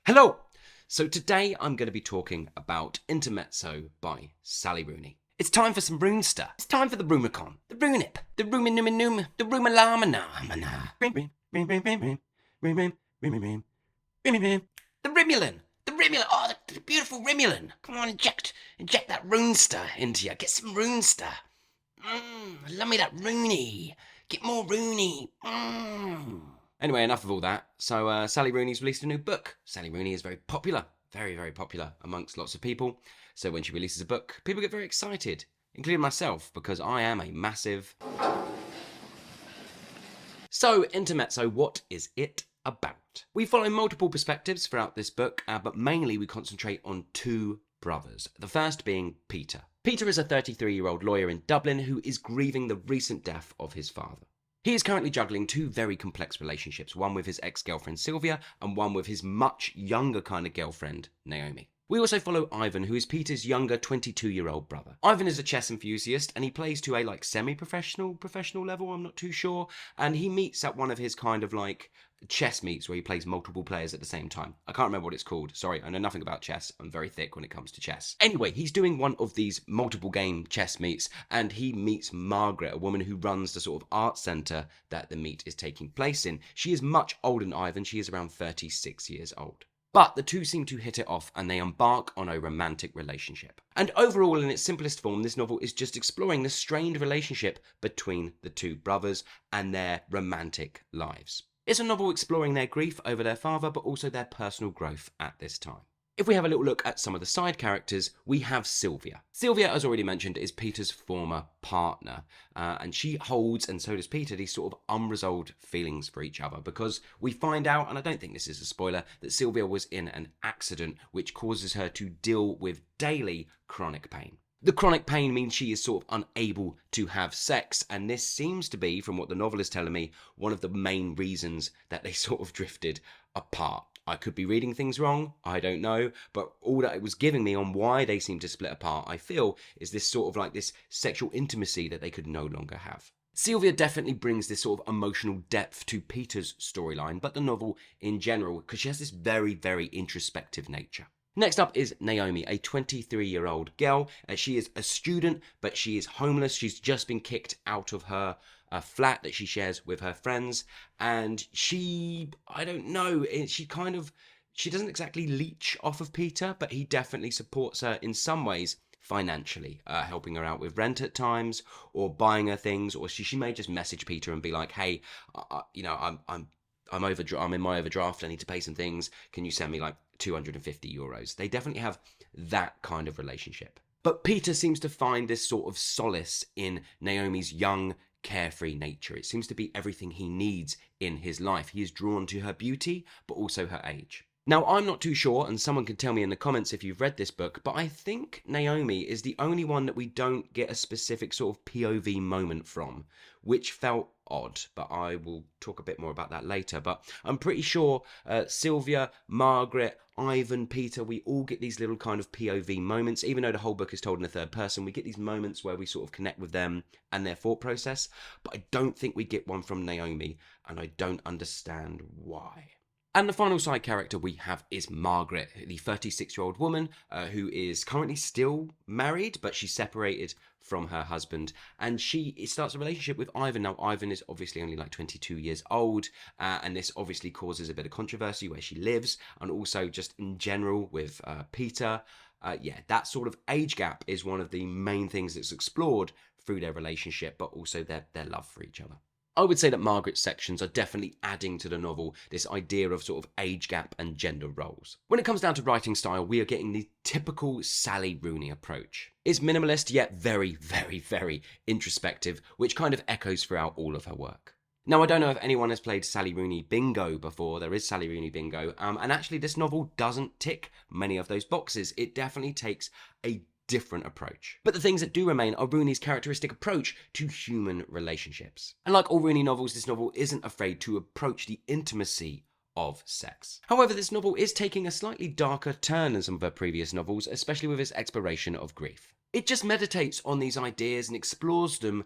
Hello! So today I'm going to be talking about Intermezzo by Sally Rooney. It's time for some Runester. It's time for the Rumicon, the Runip, the Ruminum, the Rumalamana. The Rimulin! The Rimulin! Oh, the beautiful Rimulin! Come on, inject that Runester into you. Get some Runester. Love me that Rooney. Get more Rooney. Anyway, enough of all that. So Sally Rooney's released a new book. Sally Rooney is very popular, very, very popular amongst lots of people. So when she releases a book, people get very excited, including myself, because I am a massive... So, Intermezzo, what is it about? We follow multiple perspectives throughout this book, but mainly we concentrate on two brothers. The first being Peter. Peter is a 33-year-old lawyer in Dublin who is grieving the recent death of his father. He is currently juggling two very complex relationships, one with his ex-girlfriend Sylvia and one with his much younger kind of girlfriend, Naomi. We also follow Ivan, who is Peter's younger 22-year-old brother. Ivan is a chess enthusiast and he plays to a semi-professional level, I'm not too sure, and he meets at one of his kind of chess meets where he plays multiple players at the same time. I can't remember what it's called. Sorry, I know nothing about chess. I'm very thick when it comes to chess. Anyway, he's doing one of these multiple game chess meets and he meets Margaret, a woman who runs the sort of art centre that the meet is taking place in. She is much older than Ivan. She is around 36 years old. But the two seem to hit it off and they embark on a romantic relationship. And overall, in its simplest form, this novel is just exploring the strained relationship between the two brothers and their romantic lives. It's a novel exploring their grief over their father, but also their personal growth at this time. If we have a little look at some of the side characters, we have Sylvia. Sylvia, as already mentioned, is Peter's former partner, and she holds, and so does Peter, these sort of unresolved feelings for each other, because we find out, and I don't think this is a spoiler, that Sylvia was in an accident which causes her to deal with daily chronic pain. The chronic pain means she is sort of unable to have sex, and this seems to be, from what the novel is telling me, one of the main reasons that they sort of drifted apart. I could be reading things wrong, I don't know, but all that it was giving me on why they seem to split apart, I feel, is this sort of this sexual intimacy that they could no longer have. Sylvia definitely brings this sort of emotional depth to Peter's storyline, but the novel in general, because she has this very, very introspective nature. Next up is Naomi, a 23-year-old girl. She is a student, but she is homeless. She's just been kicked out of her flat that she shares with her friends. And she doesn't exactly leech off of Peter, but he definitely supports her in some ways financially, helping her out with rent at times or buying her things. Or she may just message Peter and be like, hey, I'm in my overdraft. I need to pay some things. Can you send me 250 euros? They definitely have that kind of relationship. But Peter seems to find this sort of solace in Naomi's young, carefree nature. It seems to be everything he needs in his life. He is drawn to her beauty, but also her age. Now, I'm not too sure, and someone can tell me in the comments if you've read this book, but I think Naomi is the only one that we don't get a specific sort of POV moment from, which felt odd, but I will talk a bit more about that later. But I'm pretty sure Sylvia, Margaret, Ivan, Peter, we all get these little kind of POV moments. Even though the whole book is told in the third person, we get these moments where we sort of connect with them and their thought process, but I don't think we get one from Naomi, and I don't understand why. And the final side character we have is Margaret, the 36-year-old woman who is currently still married, but she's separated from her husband, and she starts a relationship with Ivan. Now, Ivan is obviously only 22 years old, and this obviously causes a bit of controversy where she lives, and also just in general with Peter. That sort of age gap is one of the main things that's explored through their relationship, but also their love for each other. I would say that Margaret's sections are definitely adding to the novel this idea of sort of age gap and gender roles. When it comes down to writing style, we are getting the typical Sally Rooney approach. It's minimalist yet very, very, very introspective, which kind of echoes throughout all of her work. Now, I don't know if anyone has played Sally Rooney Bingo before. There is Sally Rooney Bingo, and actually this novel doesn't tick many of those boxes. It definitely takes a different approach. But the things that do remain are Rooney's characteristic approach to human relationships. And like all Rooney novels, this novel isn't afraid to approach the intimacy of sex. However, this novel is taking a slightly darker turn than some of her previous novels, especially with its exploration of grief. It just meditates on these ideas and explores them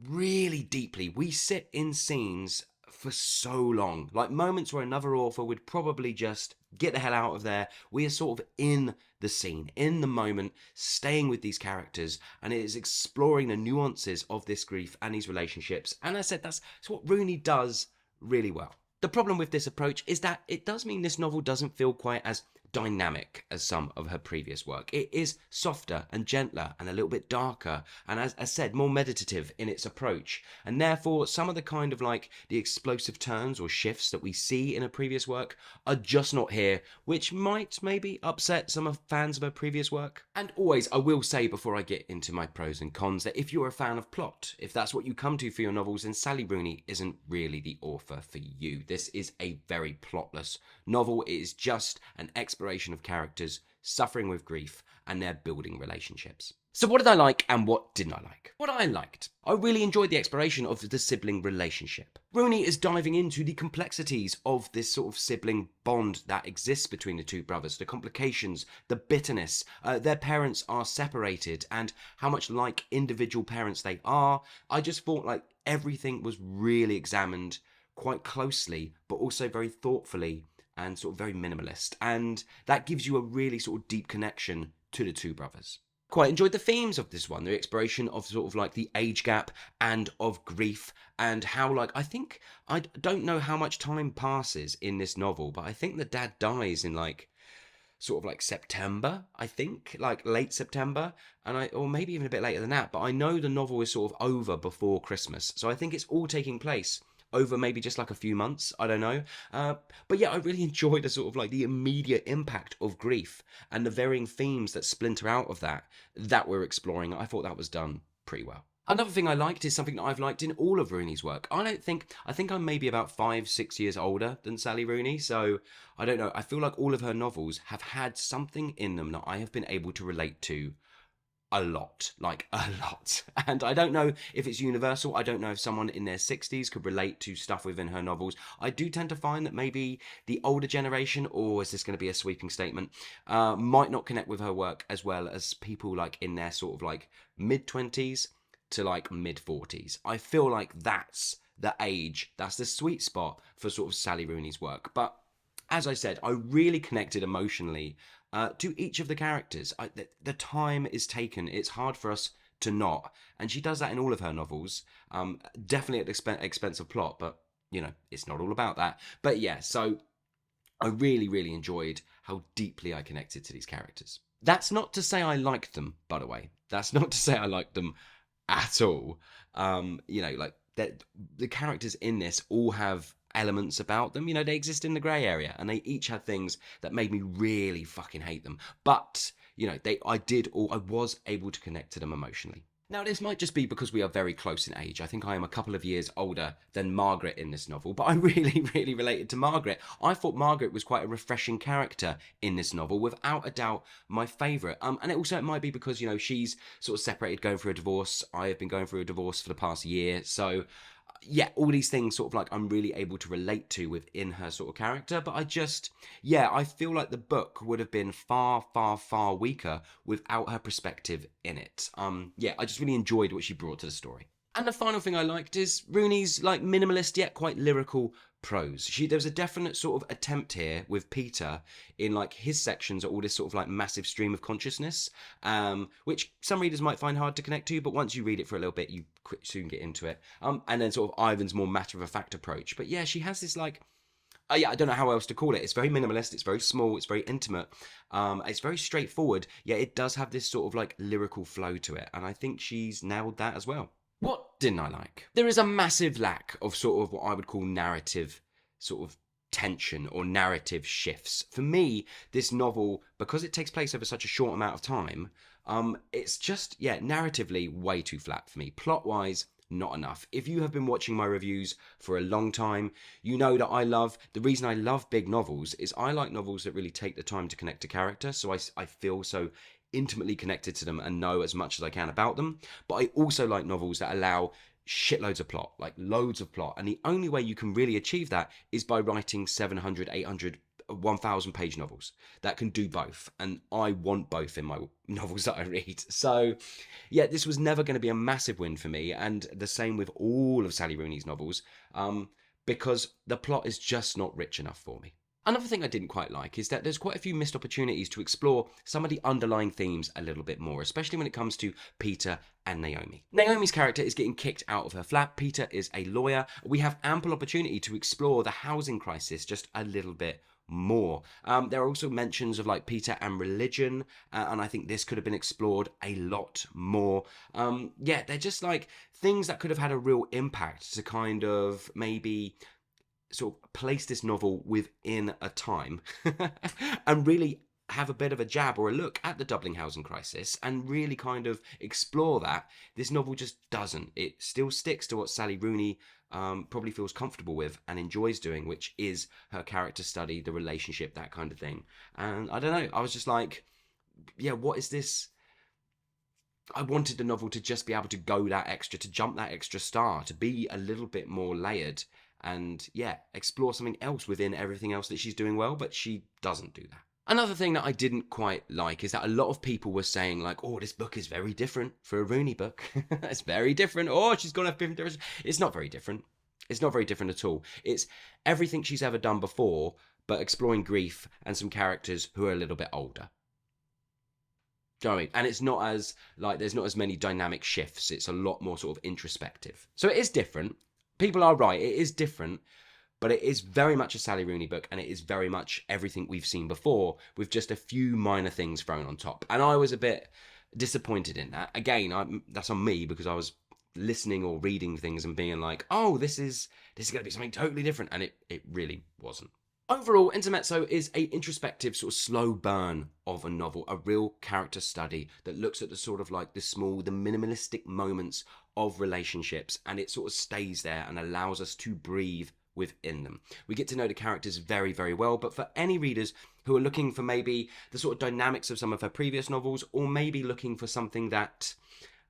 really deeply. We sit in scenes for so long. Like moments where another author would probably just get the hell out of there. We are sort of in the scene, in the moment, staying with these characters, and it is exploring the nuances of this grief and these relationships. And I said that's what Rooney does really well. The problem with this approach is that it does mean this novel doesn't feel quite as dynamic as some of her previous work. It is softer and gentler and a little bit darker, and as I said, more meditative in its approach. And therefore, some of the kind of like the explosive turns or shifts that we see in her previous work are just not here, which might maybe upset some of fans of her previous work. And always, I will say before I get into my pros and cons that if you're a fan of plot, if that's what you come to for your novels, then Sally Rooney isn't really the author for you. This is a very plotless novel. It is just an exploration of characters suffering with grief and their building relationships. So what did I like and what didn't I like? What I liked. I really enjoyed the exploration of the sibling relationship. Rooney is diving into the complexities of this sort of sibling bond that exists between the two brothers, the complications, the bitterness, their parents are separated and how much like individual parents they are. I just thought like everything was really examined quite closely, but also very thoughtfully and sort of very minimalist. And that gives you a really sort of deep connection to the two brothers. Quite enjoyed the themes of this one, the exploration of sort of like the age gap and of grief and how like, I think, I don't know how much time passes in this novel, but I think the dad dies in like, sort of like September, I think, like late September, or maybe even a bit later than that, but I know the novel is sort of over before Christmas. So I think it's all taking place over maybe just like a few months, I don't know. But yeah, I really enjoyed the sort of like the immediate impact of grief and the varying themes that splinter out of that we're exploring. I thought that was done pretty well. Another thing I liked is something that I've liked in all of Rooney's work. I think I'm maybe about 5-6 years older than Sally Rooney, so I don't know. I feel like all of her novels have had something in them that I have been able to relate to a lot, like a lot. And I don't know if it's universal. I don't know if someone in their 60s could relate to stuff within her novels. I do tend to find that maybe the older generation, or is this going to be a sweeping statement, might not connect with her work as well as people like in their sort of like mid-20s to like mid-40s. I feel like that's the age, that's the sweet spot for sort of Sally Rooney's work. But as I said, I really connected emotionally to each of the characters. The time is taken. It's hard for us to not. And she does that in all of her novels. Definitely at the expense of plot, but, you know, it's not all about that. But yeah, so I really, really enjoyed how deeply I connected to these characters. That's not to say I liked them, by the way. That's not to say I liked them at all. You know, like the characters in this all have elements about them, you know, they exist in the grey area and they each had things that made me really fucking hate them, but you know, I was able to connect to them emotionally. Now this might just be because we are very close in age. I think I am a couple of years older than Margaret in this novel, but I really really related to Margaret. I thought Margaret was quite a refreshing character in this novel, without a doubt my favourite. And it might be because, you know, she's sort of separated, going through a divorce. I have been going through a divorce for the past year, so yeah, all these things sort of like I'm really able to relate to within her sort of character. But I feel like the book would have been far, far, far weaker without her perspective in it. I just really enjoyed what she brought to the story. And the final thing I liked is Rooney's like minimalist yet quite lyrical prose. There was a definite sort of attempt here with Peter in like his sections are all this sort of like massive stream of consciousness, which some readers might find hard to connect to, but once you read it for a little bit, you soon get into it. And then sort of Ivan's more matter of fact approach. But yeah, she has this like, I don't know how else to call it. It's very minimalist, it's very small, it's very intimate, it's very straightforward, yet it does have this sort of like lyrical flow to it. And I think she's nailed that as well. What didn't I like? There is a massive lack of sort of what I would call narrative sort of tension or narrative shifts. For me, this novel, because it takes place over such a short amount of time, it's just, narratively way too flat for me. Plot-wise, not enough. If you have been watching my reviews for a long time, you know that the reason I love big novels is I like novels that really take the time to connect to character, so I feel so intimately connected to them and know as much as I can about them. But I also like novels that allow shitloads of plot, like loads of plot. And the only way you can really achieve that is by writing 700, 800, 1,000 page novels that can do both. And I want both in my novels that I read. So yeah, this was never going to be a massive win for me. And the same with all of Sally Rooney's novels. because the plot is just not rich enough for me. Another thing I didn't quite like is that there's quite a few missed opportunities to explore some of the underlying themes a little bit more, especially when it comes to Peter and Naomi. Naomi's character is getting kicked out of her flat. Peter is a lawyer. We have ample opportunity to explore the housing crisis just a little bit more. There are also mentions of like Peter and religion, and I think this could have been explored a lot more. Yeah, they're just like things that could have had a real impact to kind of maybe sort of place this novel within a time and really have a bit of a jab or a look at the Dublin housing crisis and really kind of explore that. This novel just doesn't. It still sticks to what Sally Rooney probably feels comfortable with and enjoys doing, which is her character study, the relationship, that kind of thing. And I don't know, I was just like, yeah, what is this? I wanted the novel to just be able to go that extra, to jump that extra star, to be a little bit more layered and, yeah, explore something else within everything else that she's doing well, but she doesn't do that. Another thing that I didn't quite like is that a lot of people were saying like, oh, this book is very different for a Rooney book. It's very different. Oh, she's going to have different directions. It's not very different. It's not very different at all. It's everything she's ever done before, but exploring grief and some characters who are a little bit older. Do you know what I mean? And it's not as, like, there's not as many dynamic shifts. It's a lot more sort of introspective. So it is different. People are right. It is different. But it is very much a Sally Rooney book, and it is very much everything we've seen before, with just a few minor things thrown on top. And I was a bit disappointed in that. Again, that's on me, because I was listening or reading things and being like, oh, this is going to be something totally different. And it really wasn't. Overall, Intermezzo is a introspective, sort of slow burn of a novel, a real character study that looks at the sort of like the minimalistic moments of relationships, and it sort of stays there and allows us to breathe within them. We get to know the characters very, very well, but for any readers who are looking for maybe the sort of dynamics of some of her previous novels, or maybe looking for something that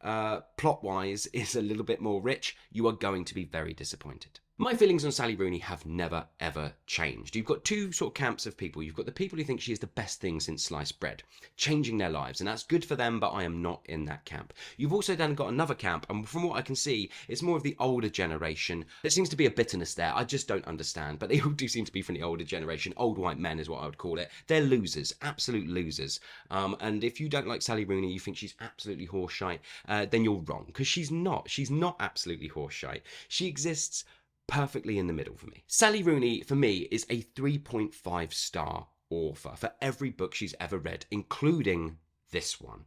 plot-wise is a little bit more rich, you are going to be very disappointed. My feelings on Sally Rooney have never, ever changed. You've got two sort of camps of people. You've got the people who think she is the best thing since sliced bread, changing their lives, and that's good for them, but I am not in that camp. You've also then got another camp, and from what I can see, it's more of the older generation. There seems to be a bitterness there. I just don't understand, but they all do seem to be from the older generation. Old white men is what I would call it. They're losers, absolute losers. And if you don't like Sally Rooney, you think she's absolutely horseshite, then you're wrong, because she's not. She's not absolutely horseshite. She exists perfectly in the middle for me. Sally Rooney, for me, is a 3.5 star author for every book she's ever read, including this one.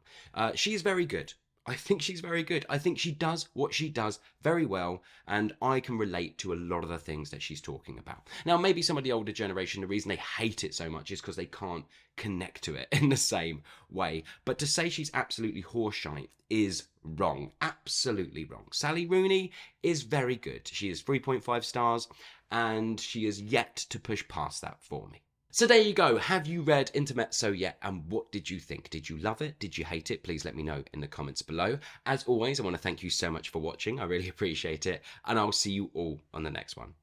She is very good. I think she's very good. I think she does what she does very well, and I can relate to a lot of the things that she's talking about. Now, maybe some of the older generation, the reason they hate it so much is because they can't connect to it in the same way. But to say she's absolutely horseshite is wrong. Absolutely wrong. Sally Rooney is very good. She is 3.5 stars, and she is yet to push past that for me. So there you go. Have you read Intermezzo yet? And what did you think? Did you love it? Did you hate it? Please let me know in the comments below. As always, I want to thank you so much for watching. I really appreciate it. And I'll see you all on the next one.